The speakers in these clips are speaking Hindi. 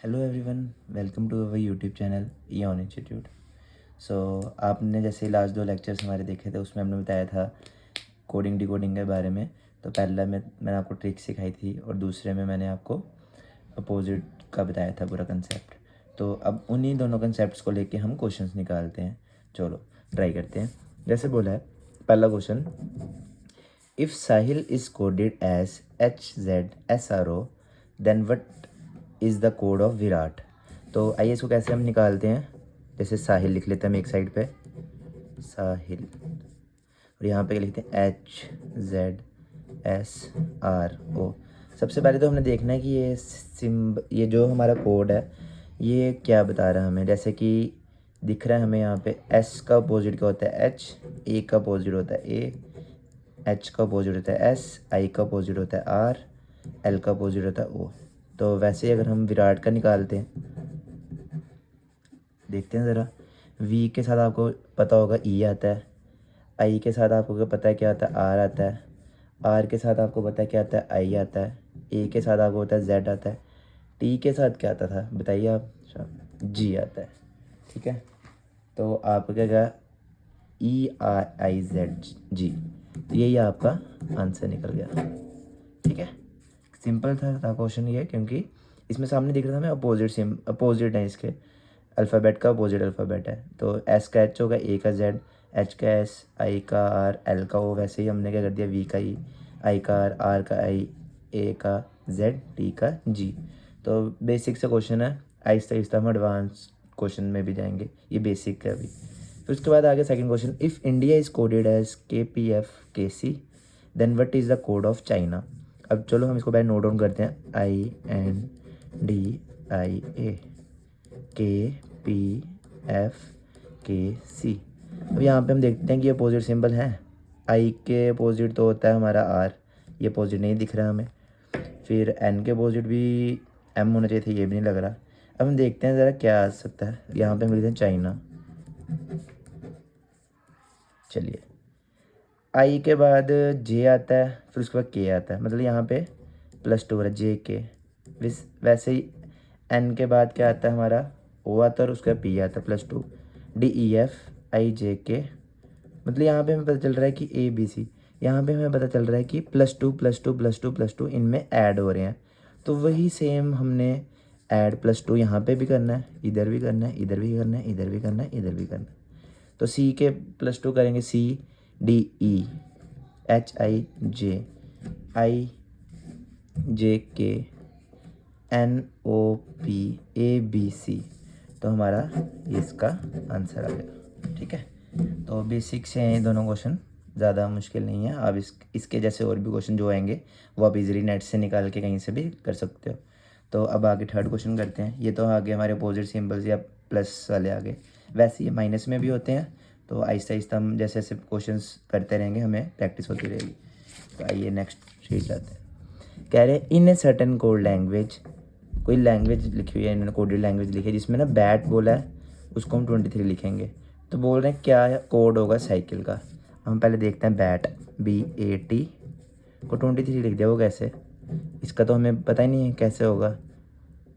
Hello everyone, welcome to our YouTube channel Eon institute. So आपने जैसे लास्ट 2 लेक्चर्स हमारे देखे थे, उसमें हमने बताया था कोडिंग डिकोडिंग के बारे में। तो पहला मैंने आपको ट्रिक सिखाई थी और दूसरे में मैंने आपको अपोजिट का बताया था पूरा कंसेप्ट। तो अब उन्हीं दोनों कंसेप्ट को लेके हम क्वेश्चंस निकालते हैं। चलो ट्राई करते हैं। जैसे बोला है पहला question, if Sahil is coded as HZSRO then what is the code of Virat. तो आइए इसको कैसे हम निकालते हैं। जैसे साहिल लिख लेते हैं हम एक साइड पे, साहिल, और यहाँ पे लिखते हैं HZSRO। सबसे पहले तो हमने देखना है कि ये जो हमारा कोड है ये क्या बता रहा है हमें। जैसे कि दिख रहा है हमें यहाँ पे S का अपोजिट क्या होता है H, A का अपोजिट होता है A, H का अपोजिट होता है S, I का अपोजिट होता है R, L का अपोजिट होता है O। तो वैसे ही अगर हम विराट का निकालते हैं, देखते हैं ज़रा। V के साथ आपको पता होगा E आता है, I के साथ आपको पता है क्या आता है R आता है, R के साथ आपको पता है क्या आता है I आता है, A के साथ आपको होता है Z आता है, T के साथ क्या आता था बताइए आप, G आता है। ठीक है, तो आपका क्या गया ERIZG। तो यही आपका आंसर निकल गया। ठीक है, सिंपल था क्वेश्चन ये, क्योंकि इसमें सामने दिख रहा था हमें अपोजिट है इसके, अल्फ़ाबेट का अपोजिट अल्फ़ाबेट है। तो S का H होगा, A का Z, H का S, I का R, L का O। वैसे ही हमने क्या कर दिया, V का E, I का R का I, A का Z, T का G। तो बेसिक से क्वेश्चन है, आहिस्ता आहिस्ता हम एडवांस क्वेश्चन में भी जाएंगे, ये बेसिक है अभी। फिर उसके बाद आगे second question, if India is coded as KPFKC then what is the code of China. अब चलो हम इसको पहले नोट डाउन करते हैं, INDIA KPFKC। अब यहाँ पे हम देखते हैं कि अपोजिट सिंबल है। I के अपोजिट तो होता है हमारा R, ये अपोजिट नहीं दिख रहा हमें। फिर N के अपोजिट भी M होना चाहिए था, ये भी नहीं लग रहा। अब हम देखते हैं ज़रा क्या आ सकता है। यहाँ पे हम लिखते हैं चाइना। चलिए, I के बाद J आता है, फिर उसके बाद K आता है, मतलब यहाँ पे +2 है JK। वैसे ही N के बाद क्या आता है हमारा, O आता है, और उसका P आता है +2, DEFIJK। मतलब यहाँ पे हमें पता चल रहा है कि ABC, यहाँ पे हमें पता चल रहा है कि +2 इनमें ऐड हो रहे हैं। तो वही सेम हमने ऐड +2 यहाँ पे भी करना है, इधर भी करना है, इधर भी करना है, इधर भी करना है, इधर भी करना है। तो C के +2 करेंगे, CDEHIJIJK NOPABC। तो हमारा इसका आंसर आ गया। ठीक है, तो बेसिक से हैं दोनों क्वेश्चन, ज़्यादा मुश्किल नहीं है। आप इसके जैसे और भी क्वेश्चन जो आएंगे वो आप इजीली नेट से निकाल के कहीं से भी कर सकते हो। तो अब आगे थर्ड क्वेश्चन करते हैं। ये तो आगे हमारे अपोजिट सिंबल्स या प्लस वाले आगे, वैसे ये माइनस में भी होते हैं। तो आहिस्ता आहिस्ता हम जैसे जैसे क्वेश्चंस करते रहेंगे हमें प्रैक्टिस होती रहेगी। तो आइए नेक्स्ट शीट जाते हैं। कह रहे हैं इन ए सर्टेन कोड लैंग्वेज, कोई लैंग्वेज लिखी हुई है, इन्होंने कोडेड लैंग्वेज लिखी है जिसमें ना बैट बोला है, उसको हम 23 लिखेंगे। तो बोल रहे हैं क्या कोड होगा साइकिल का। हम पहले देखते हैं बैट, BAT को 23 लिख दिया, वो कैसे, इसका तो हमें पता ही नहीं है कैसे होगा।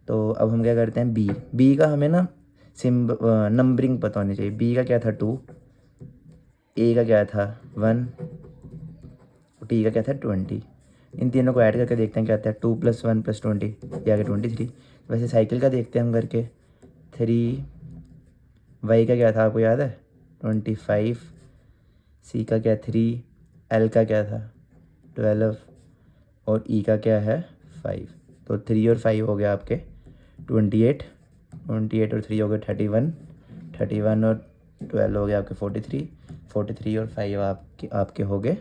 तो अब हम क्या करते हैं, बी का हमें ना नंबरिंग पता होनी चाहिए। बी का क्या था 2, ए का क्या था 1, टी का क्या था 20। इन तीनों को ऐड करके देखते हैं क्या आता है, 2 + 1 + 20, ये आ गया 23। वैसे साइकिल का देखते हैं हम करके, 3, वाई का क्या था आपको याद है 25, सी का क्या 3, एल का क्या था 12, और ई का क्या है 5। तो 3 और 5 हो गया आपके 28, 28 और 3 हो गए 31, 31 और 12 हो गया आपके 43, 43 और 5 आपके हो गए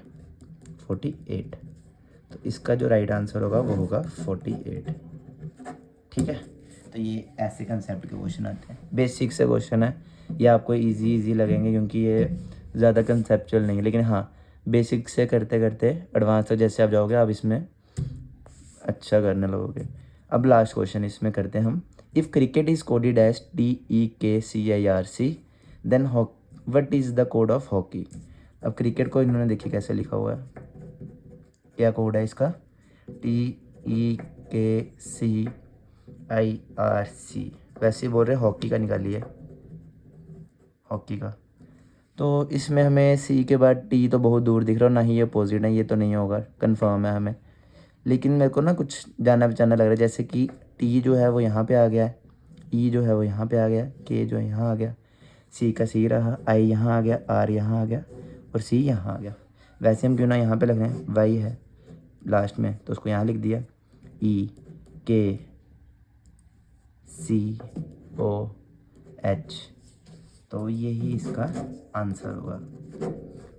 48। तो इसका जो राइट आंसर होगा वो होगा 48। ठीक है, तो ये ऐसे कंसेप्ट के क्वेश्चन आते हैं। बेसिक से क्वेश्चन है, ये आपको इजी लगेंगे क्योंकि ये ज़्यादा कंसेप्चुअल नहीं है। लेकिन हाँ, बेसिक से करते करते एडवांस तक जैसे आप जाओगे आप इसमें अच्छा करने लगोगे। अब लास्ट क्वेश्चन इसमें करते हैं हम, if cricket is coded as TEKCIRC then what is the code of hockey. अब क्रिकेट को इन्होंने देखिए कैसे लिखा हुआ है, क्या कोड है इसका, TEKCIRC IRC, वैसे ही बोल रहे हॉकी का निकालिए, हॉकी का। तो इसमें हमें सी के बाद टी तो बहुत दूर दिख रहा है, ना ही ये अपोजिट है, ये तो नहीं होगा, कंफर्म है हमें। लेकिन मेरे को ना कुछ जाना पहचाना लग रहा है, जैसे कि टी जो है वो यहाँ पे आ गया है, ई जो है वो यहाँ पे आ गया, के जो है यहाँ आ गया, सी का सी रहा, आई यहाँ आ गया, आर यहाँ आ गया और सी यहाँ आ गया। वैसे हम क्यों ना यहाँ पे लग रहे हैं, वाई है लास्ट में तो उसको यहाँ लिख दिया, ई के सी ओ एच, तो यही इसका आंसर होगा।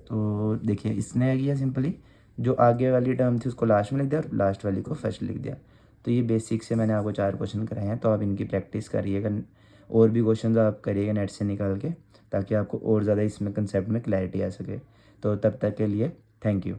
तो देखिए इसने किया सिंपली, जो आगे वाली टर्म थी उसको लास्ट में लिख दिया और लास्ट वाली को फर्स्ट लिख दिया। तो ये बेसिक से मैंने आपको 4 क्वेश्चन कराए हैं, तो आप इनकी प्रैक्टिस करिएगा, और भी क्वेश्चन आप करिएगा नेट से निकाल के, ताकि आपको और ज़्यादा इसमें कंसेप्ट में क्लैरिटी आ सके। तो तब तक के लिए थैंक यू।